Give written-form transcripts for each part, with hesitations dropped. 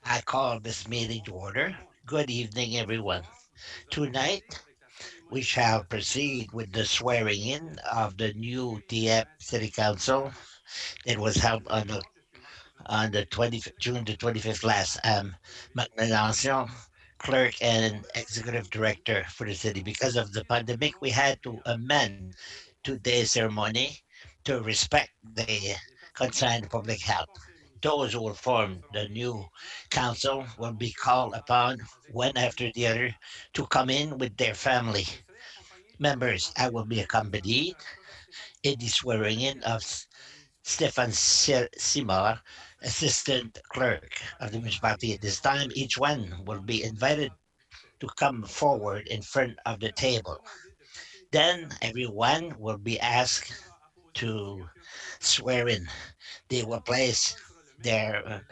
I call this meeting to order. Good evening, everyone. Tonight, we shall proceed with the swearing in of the new Dieppe City Council. It was held on the 20th, June the 25th last. Magnanation, clerk and executive director for the city. Because of the pandemic, we had to amend today's ceremony to respect the concerned public health. Those who will form the new council will be called upon one after the other to come in with their family members. I will be accompanied in the swearing in of Stefan Simar, assistant clerk of the municipality. At this time, each one will be invited to come forward in front of the table. Then everyone will be asked to swear in. They will place their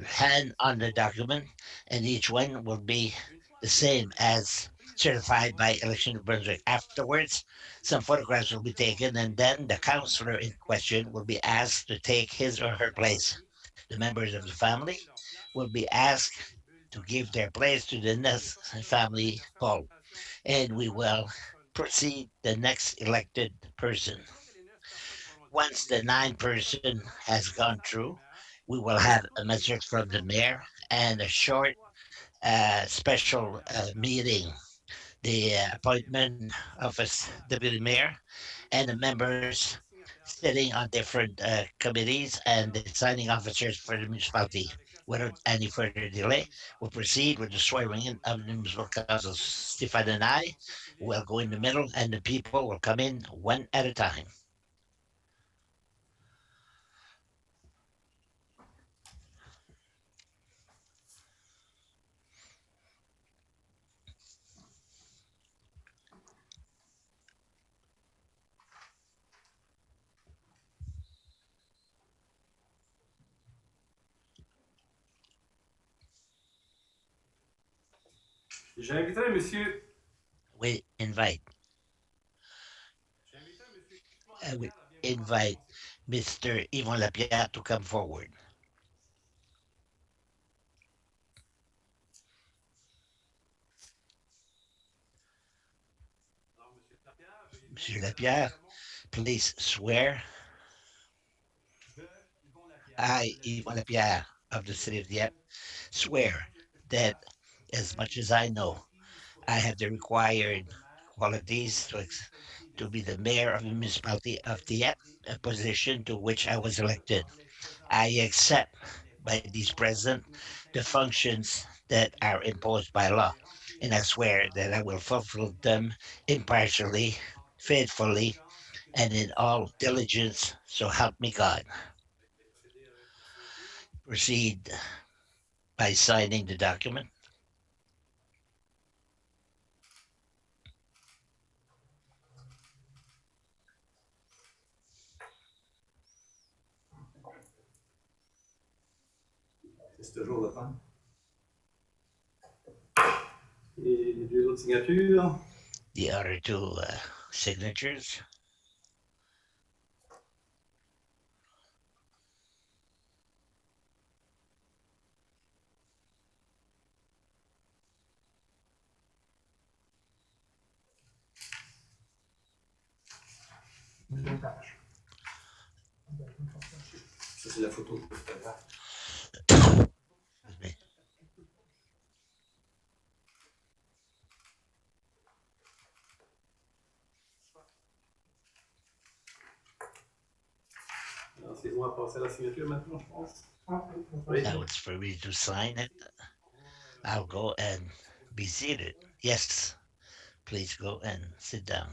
hand on the document, and each one will be the same as certified by Election of Brunswick. Afterwards, some photographs will be taken, and then the counselor in question will be asked to take his or her place. The members of the family will be asked to give their place to the next family poll, and we will proceed the next elected person. Once the nine person has gone through, we will have a message from the mayor and a short special meeting. The appointment of a deputy mayor and the members sitting on different committees and the signing officers for the municipality. Without any further delay, we'll proceed with the swearing in of the municipal council. Stefan and I will go in the middle, and the people will come in one at a time. J'inviterai monsieur. We invite, we invite Mr. Yvon Lapierre to come forward. Monsieur Lapierre, please swear. I, Yvon Lapierre of the city of Dieppe, swear that as much as I know, I have the required qualities to be the mayor of the municipality of Dieppe, a position to which I was elected. I accept by these present the functions that are imposed by law, and I swear that I will fulfill them impartially, faithfully, and in all diligence, so help me God. Proceed by signing the document. C'est toujours le fun. Et les deux autres signatures. The other two signatures. Ça, c'est la photo de photographe. Excuse me. Alors, c'est moi à passer à la signature maintenant, je pense. Oui. Now it's for me to sign it. I'll go and be seated. Yes, please go and sit down.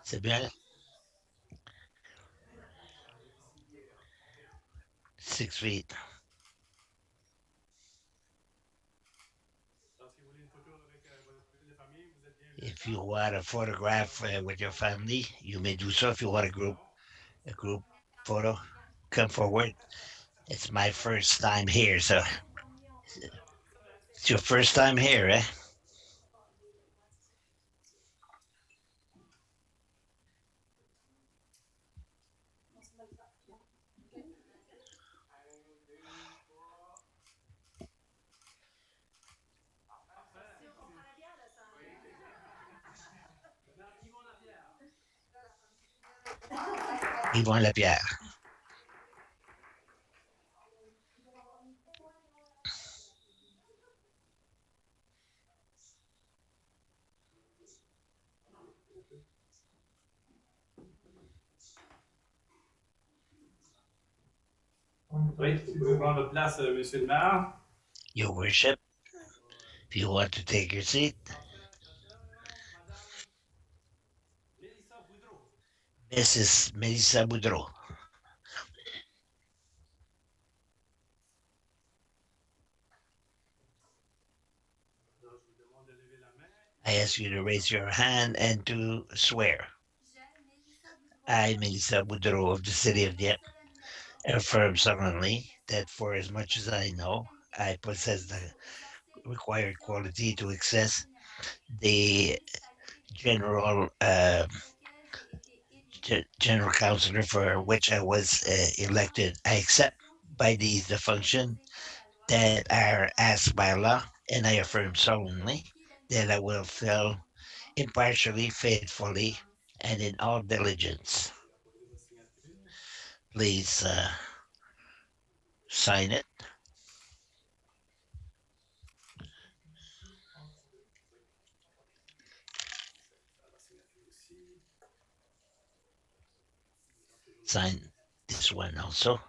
Samuel, 6 feet. If you want a photograph with your family, you may do so. If you want a group photo, come forward. It's my first time here, so It's your first time here, eh? Yvon Lapierre. Oui, vous pouvez prendre votre place, monsieur le maire. Your worship, if you want to take your seat, Mrs. Melissa Boudreau. Alors, je vous demande de lever la main I et ask you de to dire raise your hand and to swear. I, I, Melissa Boudreau of the city of Dieppe, affirm solemnly that for as much as I know, I possess the required quality to access the general general councillor for which I was elected. I accept by these the function that are asked by law, and I affirm solemnly that I will fill impartially, faithfully, and in all diligence. apposer votre signature. Please sign it. Faire la signature aussi. Ils ont toujours besoin Sign this one also. de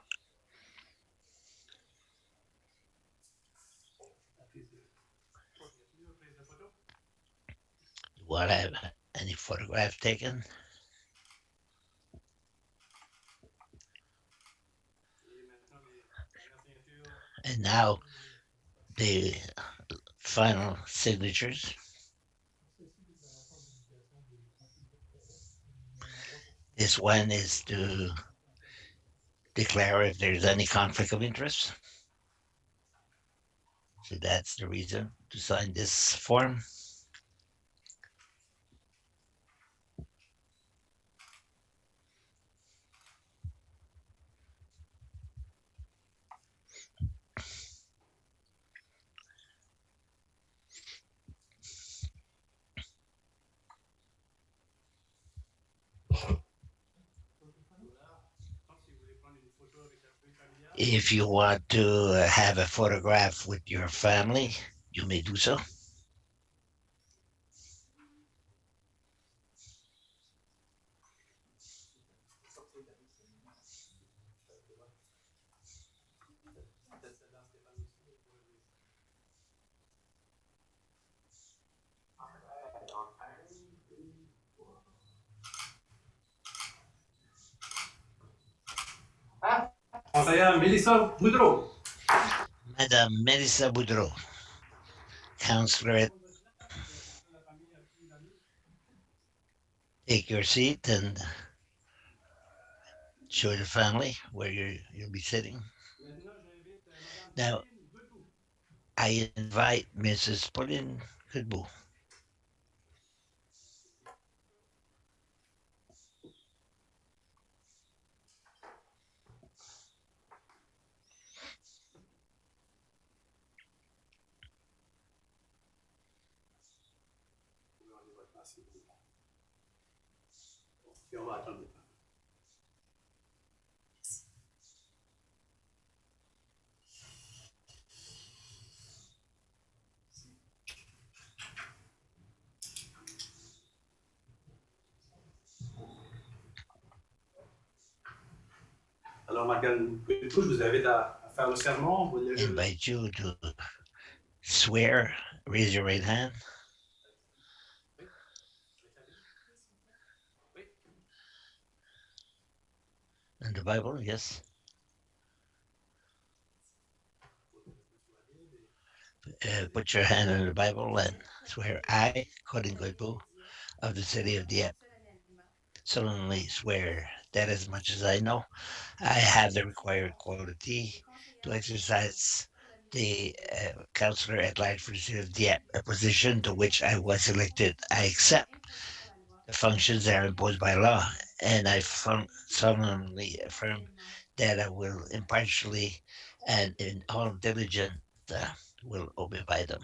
la prise de signature, prise de photo. You want to have any photograph taken? Et maintenant, les dernières signatures. And now the final signatures. This one is to declare if there's any conflict of interest. So that's the reason to sign this form. Voilà. Donc, si vous voulez prendre une photo avec la famille familiale, If you want to have a photograph with your family, you may do so. peut-être celle-là, Stéphane aussi. Oui, oui. Conseillère Mélissa Boudreau. Madame Melissa Boudreau, counselor, La famille, les amis. take your seat and show the family where you'll be sitting. Maintenant, j'invite Madame Now, Pauline Godbout. I invite Mrs. Pauline Goodboe. Vous pouvez enlever votre masque, s'il vous plaît. Et on va attendre. Alors, Madame Godbout, je vous invite à faire le serment. Vous levez le... Invite you to swear. Raise your right hand. Oui, avec la Bible. Oui. And the Bible, yes. Put your hand on the Bible and swear I, Colin Goodboe, of the city of Dieppe, solemnly swear that as much as I know, I have the required quality to exercise the councillor at large for the city of Dieppe, a position to which I was elected. I accept the functions that are imposed by law, and I solemnly affirm that I will impartially and in all diligence will obey by them.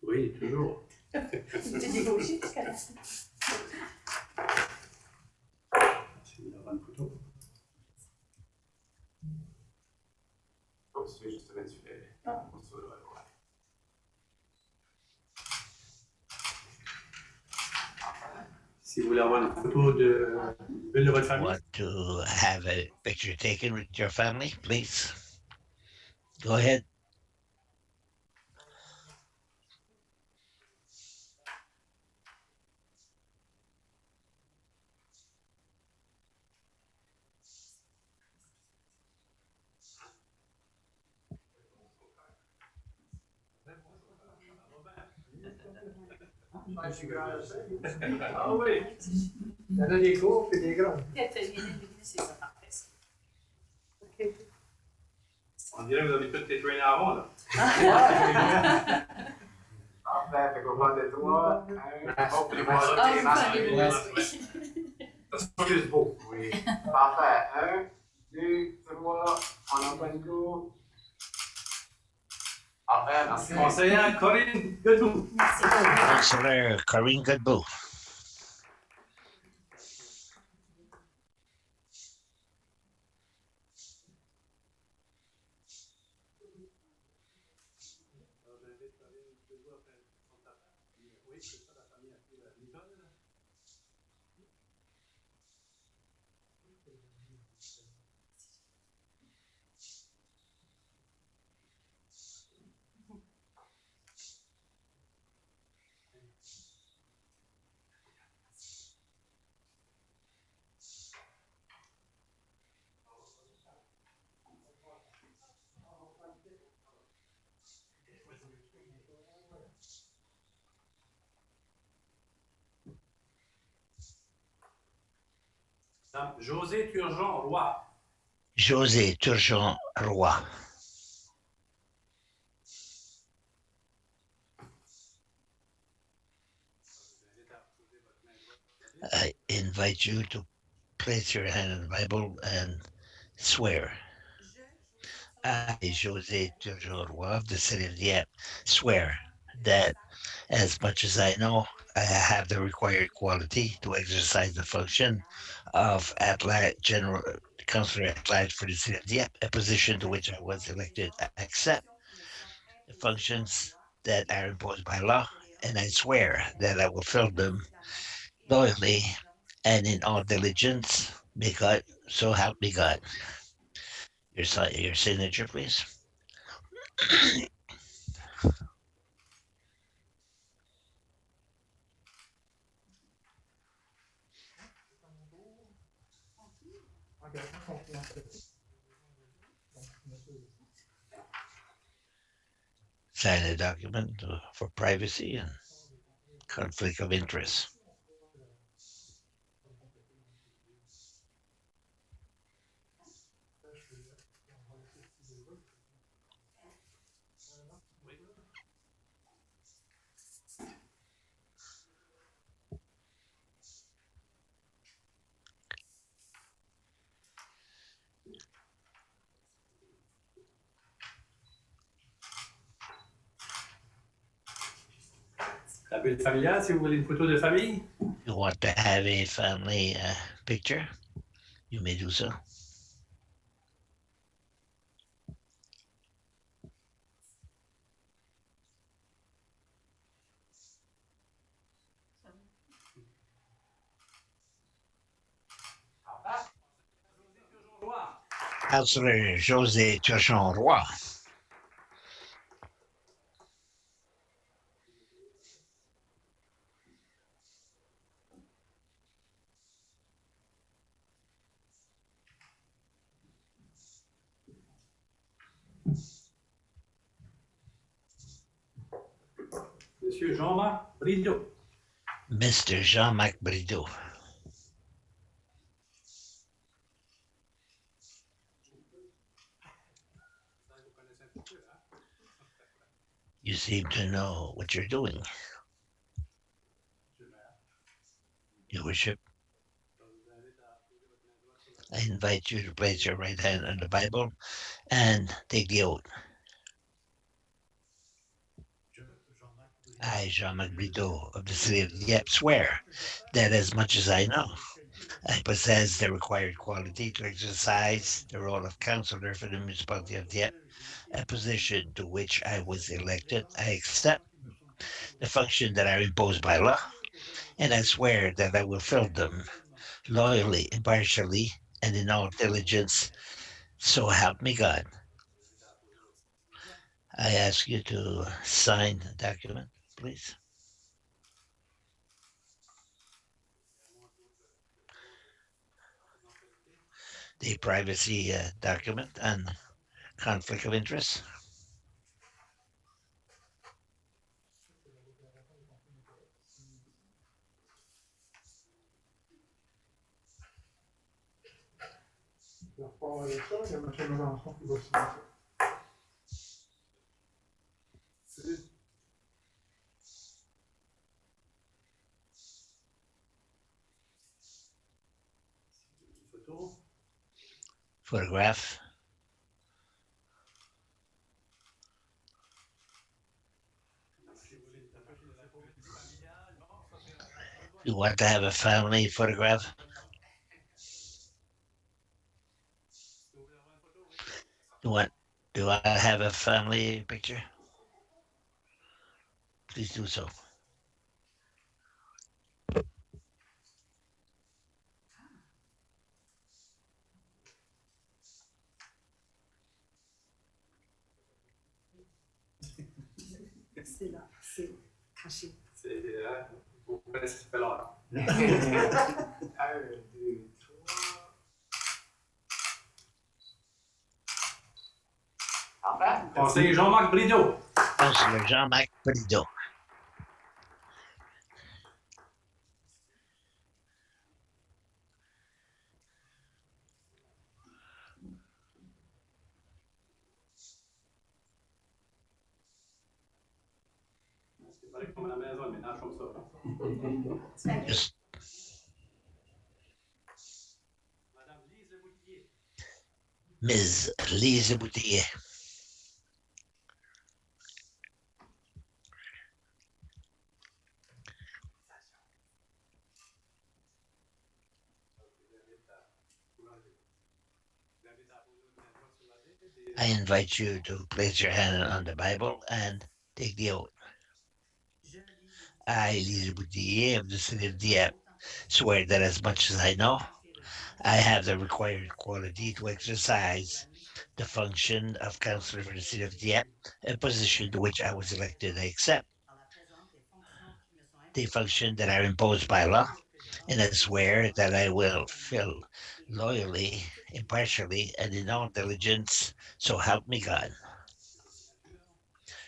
Oui, toujours. Tu me donnes une photo. Oh, c'est juste mettre sur les. Sur le- ouais. Si vous voulez avoir une photo de Ville de votre famille, Want to have a picture taken with your family, please? Go ahead. ah oui. Il y en a des courts et des grands. On dirait que vous avez tous les traînés avant, là. Parfait, fait qu'on prend de toi. Oh, puis moi, Ah, les vous masques. savez, ça se plus beau. Oui. Parfait. Un, deux, trois. On en prend une coup. Parfait, merci. Conseillère Corinne Godbout. Councillor Corinne Godbout. José Turgeon Roy. José Turgeon Roy. I invite you to place your hand on the Bible and swear. I, José Turgeon Roy of the city of Dieppe, swear that as much as I know, I have the required quality to exercise the function of general councillor at large for the city of Dieppe, a position to which I was elected. I accept the functions that are imposed by law, and I swear that I will fill them loyally and in all diligence. May God, so help me God. Your signature, please. Sign the document for privacy and conflict of interest. La bulle familiale, si vous voulez une photo de famille. You want to have a family picture, you may do so. Councillor José Turchon Roy. Monsieur Jean-Marc Brideau. Mr. Jean-Marc Brideau. You seem to know what you're doing, Your Worship. I invite you to place your right hand on the Bible and take the oath. I, Jean-Marc Brideau, of the city of Dieppe, swear that as much as I know, I possess the required quality to exercise the role of councillor for the municipality of Dieppe, a position to which I was elected. I accept the function that are imposed by law, and I swear that I will fill them loyally, impartially, and in all diligence. So help me God. I ask you to sign the document, please. The privacy document and conflict of interest. Photograph. You want to have a family photograph? You want do you want to have a family picture? Please do so. C'est là, c'est caché. C'est, vous connaissez, ça fait longtemps. Un, deux, trois. Parfait. Conseiller Jean-Marc Brideau. Councillor Jean-Marc Brideau. C'est pareil comme à la maison, le ménage comme ça. Just Madame Lise Boutillier. Ms. Lise Boutillier. I invite you to place your hand on the Bible and take the oath. I, Lise Boutillier of the city of Dieppe, swear that as much as I know, I have the required quality to exercise the function of councillor for the city of Dieppe, a position to which I was elected. I accept the function that are imposed by law, and I swear that I will fill loyally, impartially, and in all diligence. So help me God.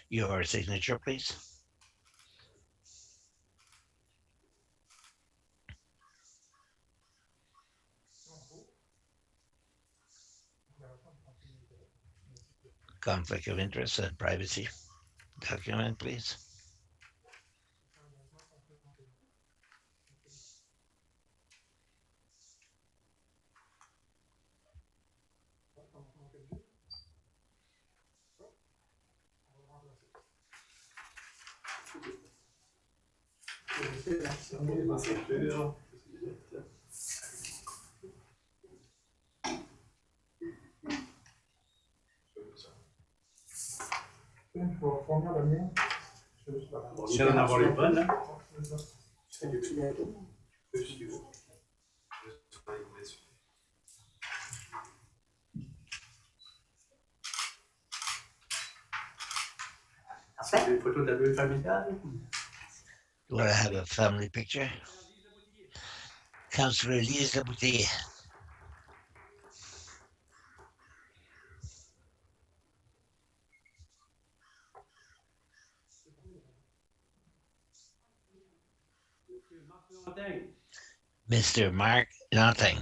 Your signature, please. Conflict of interest and privacy document, please. On vient d'en avoir une bonne, hein? C'est du tout. Si tu veux. C'est une photo de la bulle familiale. You want to have a family picture? Councillor Lise Labouté. Mr. Mark Nothing.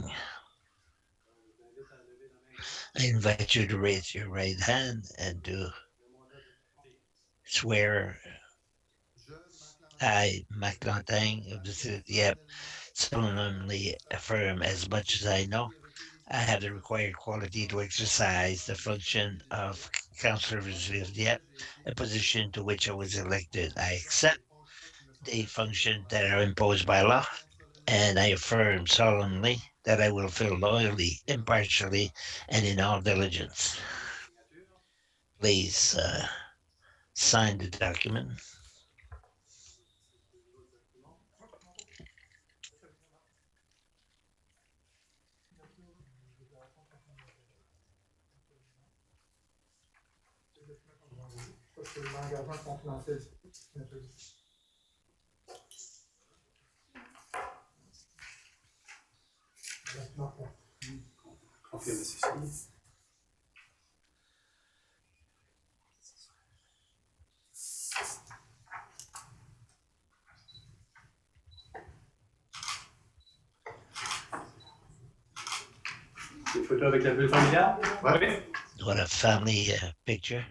I invite you to raise your right hand and to swear I, Mark Nothing of the city of Dieppe, solemnly affirm as much as I know I have the required quality to exercise the function of councillor of the city of Dieppe, a position to which I was elected. I accept the functions that are imposed by law, and I affirm solemnly that I will fill loyally, impartially, and in all diligence. Please sign the document. Confirme ceci. Une photo avec la bulle familiale? Oui. You want a family picture?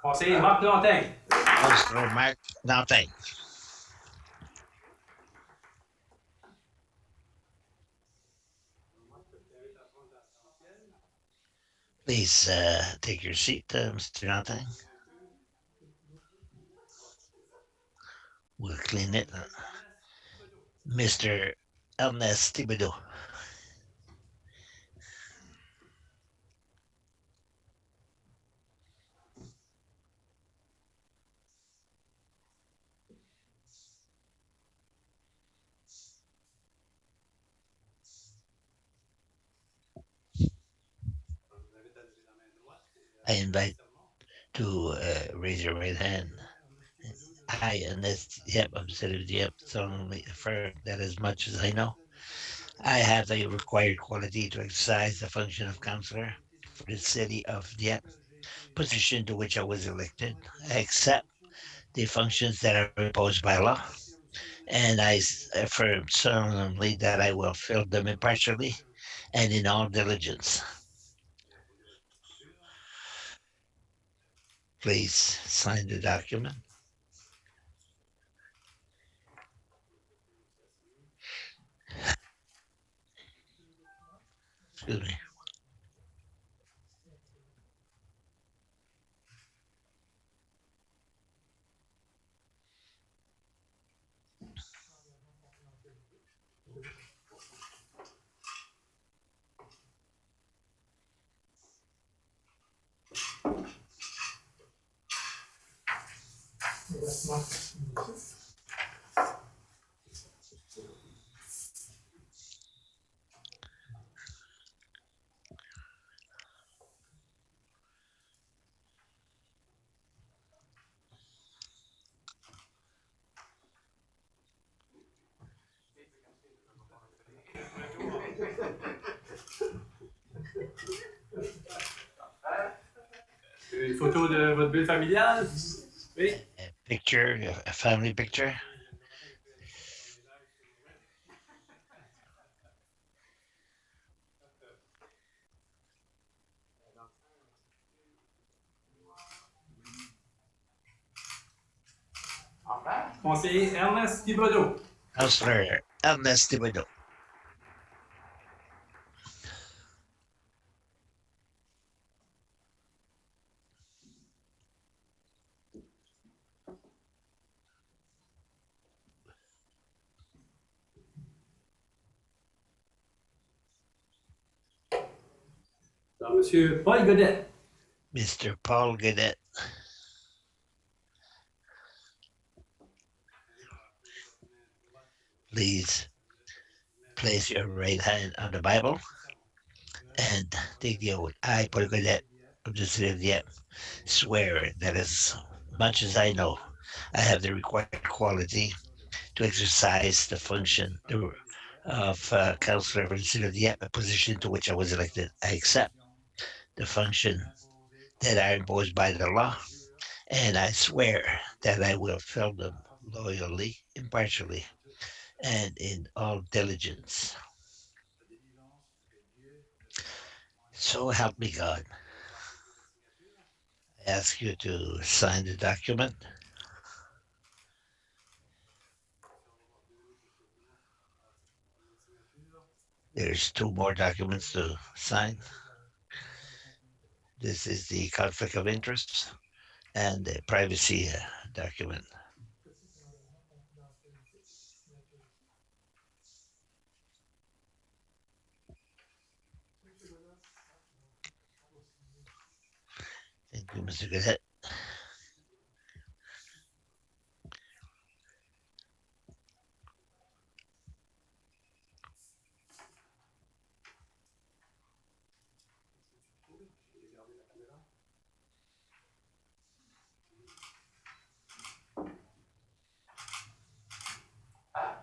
Conseiller Marc Plantin. Councillor Mark Nothing. Please take your seat, Mr. Nothing. We'll clean it. Mr. Ernest Thibodeau. I invite to raise your right hand. I, Ernest Yep, of the city of Dieppe, solemnly affirm that as much as I know, I have the required quality to exercise the function of councillor for the city of Dieppe, position to which I was elected. I accept the functions that are imposed by law, and I affirm solemnly that I will fill them impartially and in all diligence. Please sign the document. Excuse me. Une photo de votre bulle familiale? Oui. A picture, a family picture. Conseiller Ernest Thibodeau. Councillor Ernest Thibodeau. Alors, Monsieur Paul Godet. Mr. Paul Godet. Please place your right hand on the Bible and take the oath. I, Paul Godet, of the city of Dieppe, swear that as much as I know, I have the required quality to exercise the function of councillor for the city of Dieppe, a position to which I was elected. I accept the function that are imposed by the law, and I swear that I will fill them loyally, impartially, and in all diligence. So help me God. I ask you to sign the document. There's two more documents to sign. This is the conflict of interest and the privacy document. Thank you, Mr. Cadet.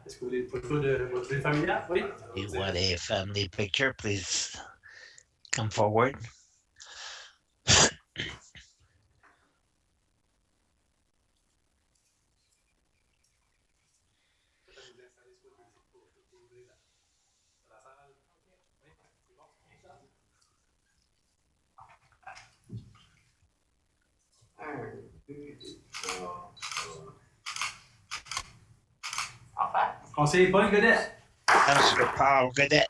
Est-ce que vous voulez une photo de votre vie familiale? Oui. You want a family picture? Please come forward. Un, deux, trois. Enfin. Conseiller Paul Godet. Councillor Paul Cadet.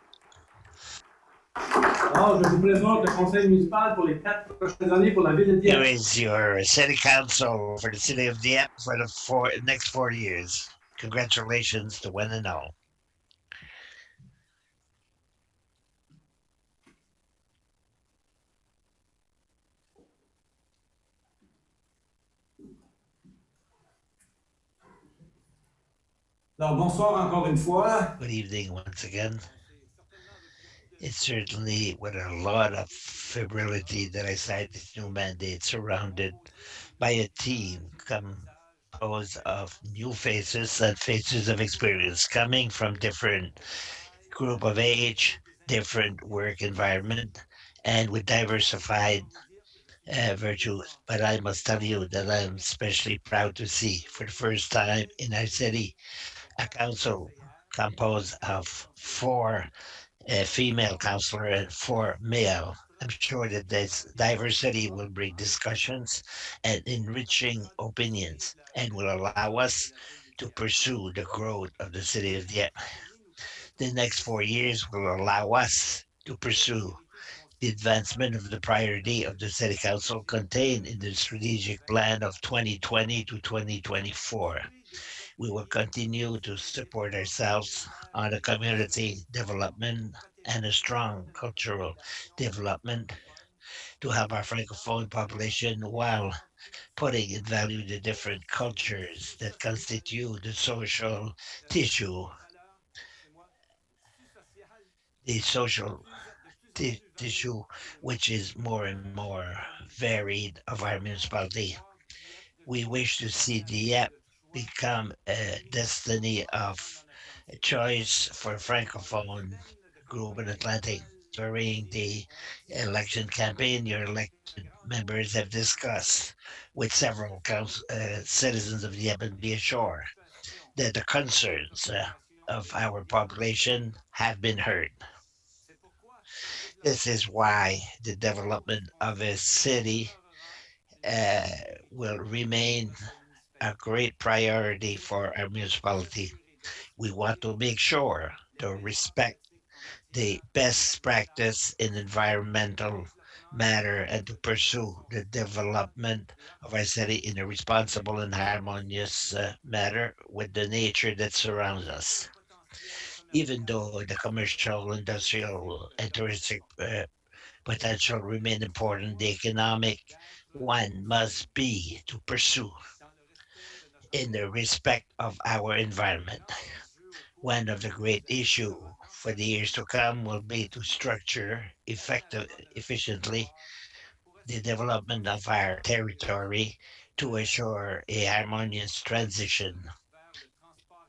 Alors, je vous présente le conseil municipal pour les 4 prochaines années pour la ville de Here Dieppe. is your city council for the city of Dieppe for the next 4 years. Congratulations to one and all. Alors, bonsoir encore une fois. Good evening once again. It's certainly with a lot of febrility that I signed this new mandate, surrounded by a team composed of new faces and faces of experience coming from different group of age, different work environment, and with diversified virtues. But I must tell you that I'm especially proud to see for the first time in our city a council composed of four female counselor and four male. I'm sure that this diversity will bring discussions and enriching opinions and will allow us to pursue the growth of the city of Dieppe. The next 4 years will allow us to pursue the advancement of the priority of the City Council contained in the strategic plan of 2020 to 2024. We will continue to support ourselves on a community development and a strong cultural development to help our francophone population while putting in value the different cultures that constitute the social tissue, the social tissue, which is more and more varied of our municipality. We wish to see the app become a destiny of choice for francophone group in Atlantic. During the election campaign, your elected members have discussed with several citizens of the Ebony Shore that the concerns of our population have been heard. This is why the development of a city uh, will remain a great priority for our municipality. We want to make sure to respect the best practice in environmental matter and to pursue the development of our city in a responsible and harmonious manner with the nature that surrounds us. Even though the commercial, industrial, and touristic potential remain important, the economic one must be to pursue in the respect of our environment. One of the great issues for the years to come will be to structure efficiently the development of our territory to ensure a harmonious transition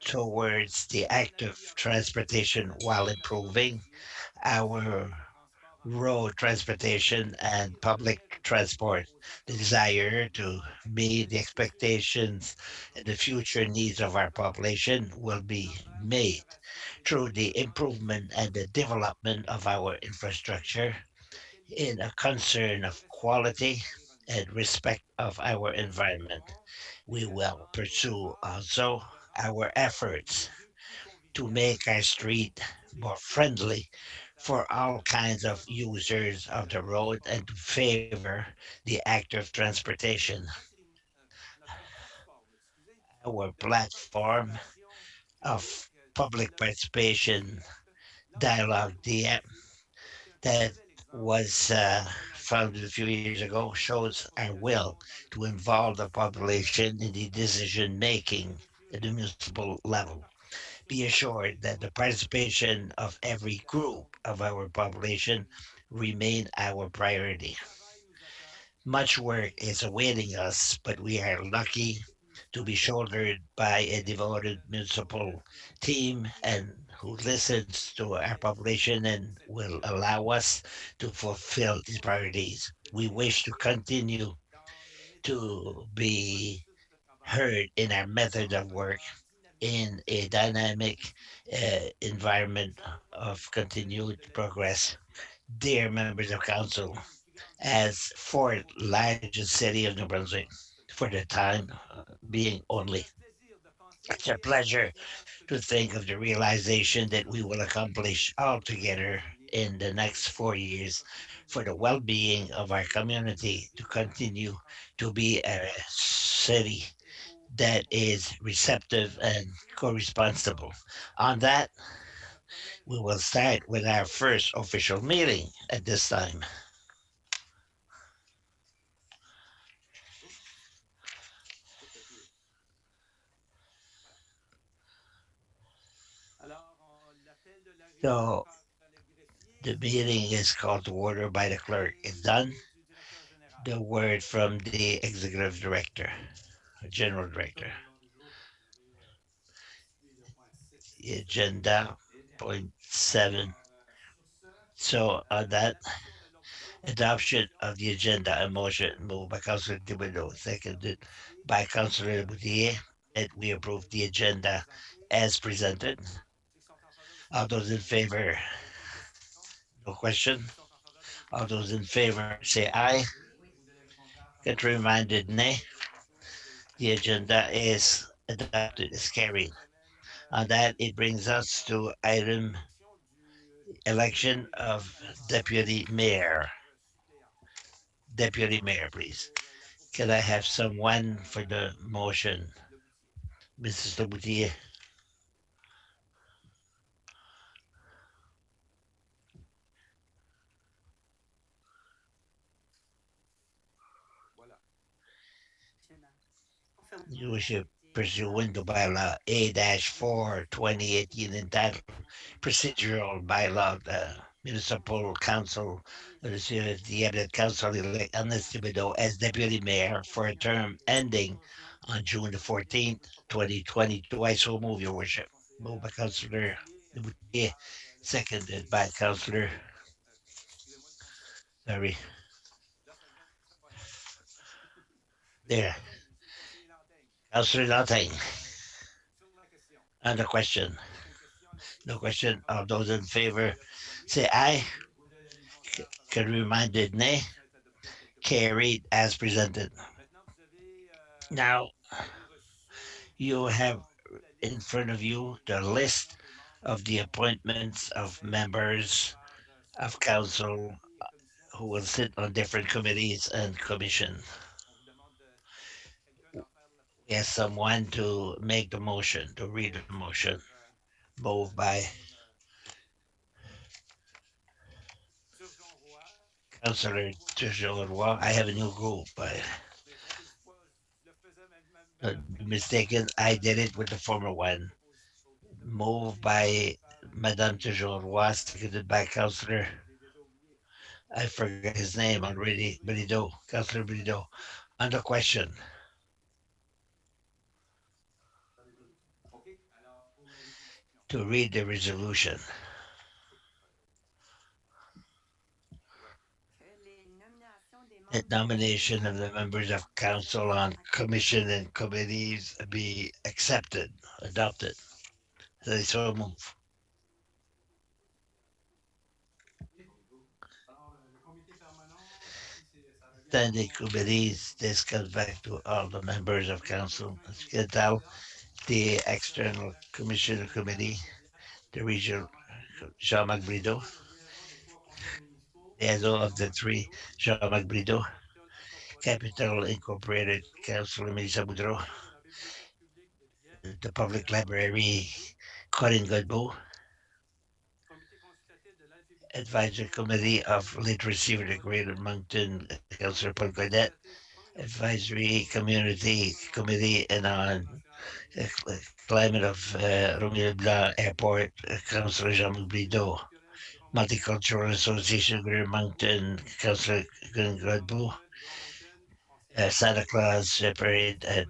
towards the active transportation while improving our road transportation and public transport. The desire to meet the expectations and the future needs of our population will be made through the improvement and the development of our infrastructure in a concern of quality and respect of our environment. We will pursue also our efforts to make our street more friendly for all kinds of users of the road and to favor the active transportation. Our platform of public participation dialogue that was founded a few years ago shows our will to involve the population in the decision making at the municipal level. Be assured that the participation of every group of our population remain our priority. Much work is awaiting us, but we are lucky to be shouldered by a devoted municipal team and who listens to our population and will allow us to fulfill these priorities. We wish to continue to be heard in our method of work in a dynamic environment of continued progress. Dear members of council, as fourth largest city of New Brunswick, for the time being only, it's a pleasure to think of the realization that we will accomplish all together in the next 4 years for the well being of our community to continue to be a city that is receptive and co-responsible. On that, we will start with our first official meeting at this time. So the meeting is called to order by the clerk. It's done. The word from the executive director, general director. The agenda point 7. So on that, adoption of the agenda, a motion moved by Councillor Thibodeau, seconded by Councillor Boutier, that we approve the agenda as presented. All those in favor, no question. All those in favor say aye. Get reminded nay. The agenda is adopted, is carried. On that, it brings us to item election of deputy mayor. Deputy mayor, please. Can I have someone for the motion? Mrs. Leboutillier. You wish to pursuant to bylaw A-4 2018 entitled Procedural Bylaw the Municipal Council of the City of Dieppe Council elect Ernest Thibodeau as deputy mayor for a term ending on June the 14th, 2022. I so move, your worship. Moved by Councillor Leboutillier, seconded by Councillor, sorry, there, Councillor Nothing. On the question. No question. All those in favor say aye. Can be reminded nay. Carried as presented. Now, You have in front of you the list of the appointments of members of council who will sit on different committees and commission. We ask someone to make the motion, to read the motion. Moved by Councillor Turgeon. I have a new group. Don't be mistaken, I did it with the former one. Moved by Madame Turgeon, seconded by Councillor, I forgot his name already, Brideau, Councillor Brideau. On the question, to read the resolution. The nomination of the members of council on commission and committees be accepted, adopted. They so move. Alors, le comité permanent, ici, ça revient Standing au nom committees, this comes back to all the members of council. As you can tell, the external commission committee, the regional Jean-Marc Brideau, la liaison des trois the conseils other of the municipaux, three, Jean-Marc Brideau, Capital Capital Incorporated, Incorporated, Councilor Melissa Boudreau, the Public Library, Corinne Godbout, Advisory Committee of Literacy for the Greater Moncton, Councilor Paul Godet, Advisory Community Committee and on Climate of Romeo Blanc Airport, Councilor Jean-Luc Brideau, Multicultural Association Greater Moncton, Councilor Glenn Godbout, Santa Claus Parade at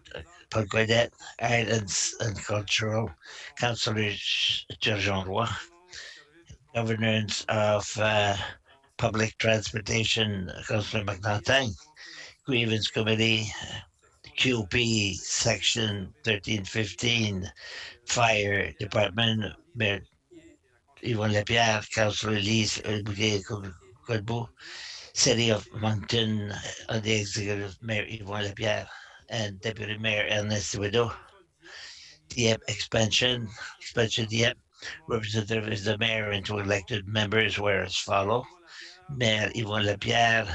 Paul Godet, Islands and Cultural, Councilor Turgeon Roy, Governance of Public Transportation, Councilor McNaughton, Grievance Committee, QP Section 1315, Fire Department, Mayor Yvonne Lapierre, Councilor Elise Godbout, City of Moncton, the Executive Mayor Yvonne Lapierre, and Deputy Mayor Ernest Widow. Dieppe expansion Dieppe. Representative is the mayor and two elected members were as follow. Mayor Yvonne Lapierre,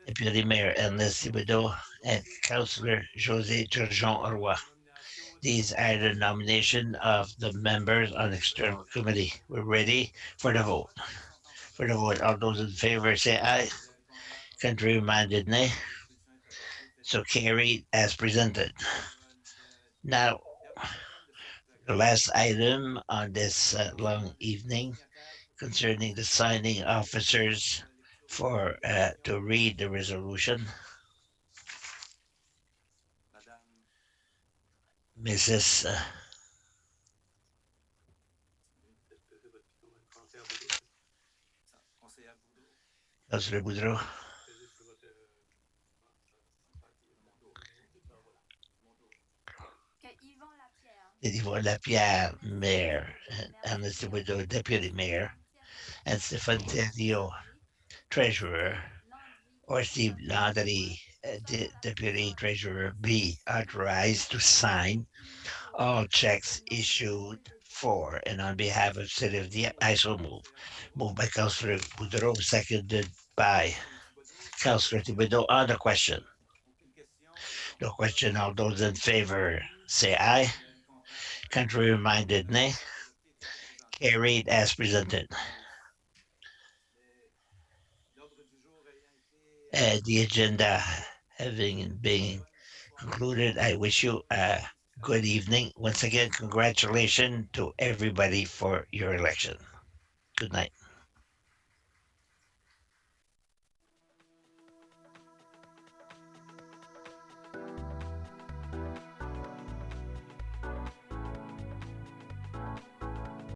Deputy Mayor Ernest Thibodeau, and Councillor José Turgeon Roy. These are the nomination of the members on external committee. We're ready for the vote. For the vote, all those in favor say aye. Contrary minded nay. So carried as presented. Now, the last item on this long evening concerning the signing officers for to read the resolution. Mrs. Councilor Boudreau, Yvonne Lapierre, Mayor, and Mr. Widow, Deputy Mayor, and Stefan Teddio, Treasurer, or Steve Landry, Deputy Treasurer, be authorized to sign all checks issued for and on behalf of City of Dieppe. I so move. Moved by Councillor Boudreau, seconded by Councillor Thibodeau. On the question. No question. All those in favor say aye. Contrary minded, nay. Carried as presented. The agenda having been concluded, I wish you a good evening. Once again, congratulations to everybody for your election. Good night.